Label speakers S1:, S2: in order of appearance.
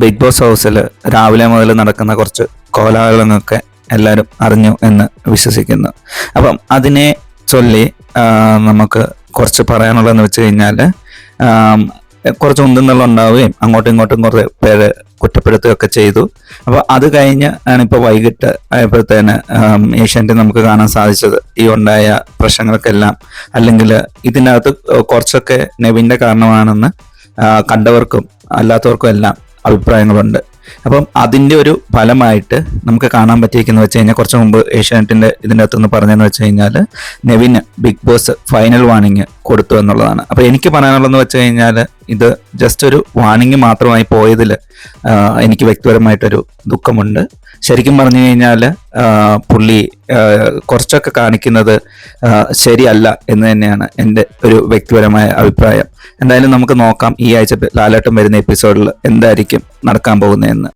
S1: Big boss ഹൗസിൽ രാവിലെ മുതൽ നടക്കുന്ന കുറച്ച് കോലാഹലങ്ങളൊക്കെ എല്ലാവരും അറിഞ്ഞു എന്ന് വിശ്വസിക്കുന്നു. അപ്പം അതിനെ ചൊല്ലി നമുക്ക് കുറച്ച് പറയാനുള്ളതെന്ന് വെച്ച് കഴിഞ്ഞാൽ കുറച്ച് ഉന്തുന്നള്ളം ഉണ്ടാവുകയും അങ്ങോട്ടും ഇങ്ങോട്ടും കുറേ പേര് കുറ്റപ്പെടുത്തുകയൊക്കെ ചെയ്തു. അപ്പോൾ അത് കഴിഞ്ഞ് ആണിപ്പോൾ വൈകിട്ട് ആയപ്പോഴത്തേന് ഏഷ്യാനെറ്റിൽ നമുക്ക് കാണാൻ സാധിച്ചത് ഈ ഉണ്ടായ പ്രശ്നങ്ങൾക്കെല്ലാം അല്ലെങ്കിൽ ഇതിനകത്ത് കുറച്ചൊക്കെ നെവിൻ്റെ കാരണമാണെന്ന് കണ്ടവർക്കും അല്ലാത്തവർക്കും എല്ലാം അഭിപ്രായങ്ങളുണ്ട്. അപ്പം അതിൻ്റെ ഒരു ഫലമായിട്ട് നമുക്ക് കാണാൻ പറ്റിയിരിക്കുന്നത് വെച്ച് കഴിഞ്ഞാൽ കുറച്ച് മുമ്പ് ഏഷ്യാനെറ്റിൻ്റെ ഇതിൻ്റെ അകത്തുനിന്ന് പറഞ്ഞതെന്ന് വെച്ച് കഴിഞ്ഞാൽ നെവിന് ബിഗ് ബോസ് ഫൈനൽ വാർണിംഗ് കൊടുത്തു എന്നുള്ളതാണ്. അപ്പോൾ എനിക്ക് പറയാനുള്ളതെന്ന് വെച്ച് കഴിഞ്ഞാൽ ഇത് ജസ്റ്റ് ഒരു വാർണിംഗ് മാത്രമായി പോയതിൽ എനിക്ക് വ്യക്തിപരമായിട്ടൊരു ദുഃഖമുണ്ട്. ശരിക്കും പറഞ്ഞു കഴിഞ്ഞാൽ പുള്ളി കുറച്ചൊക്കെ കാണിക്കുന്നത് ശരിയല്ല എന്ന് തന്നെയാണ് എൻ്റെ ഒരു വ്യക്തിപരമായ അഭിപ്രായം. എന്തായാലും നമുക്ക് നോക്കാം ഈ ആഴ്ച ലാലേട്ടൻ വരുന്ന എപ്പിസോഡിൽ എന്തായിരിക്കും നടക്കാൻ പോകുന്നതെന്ന്.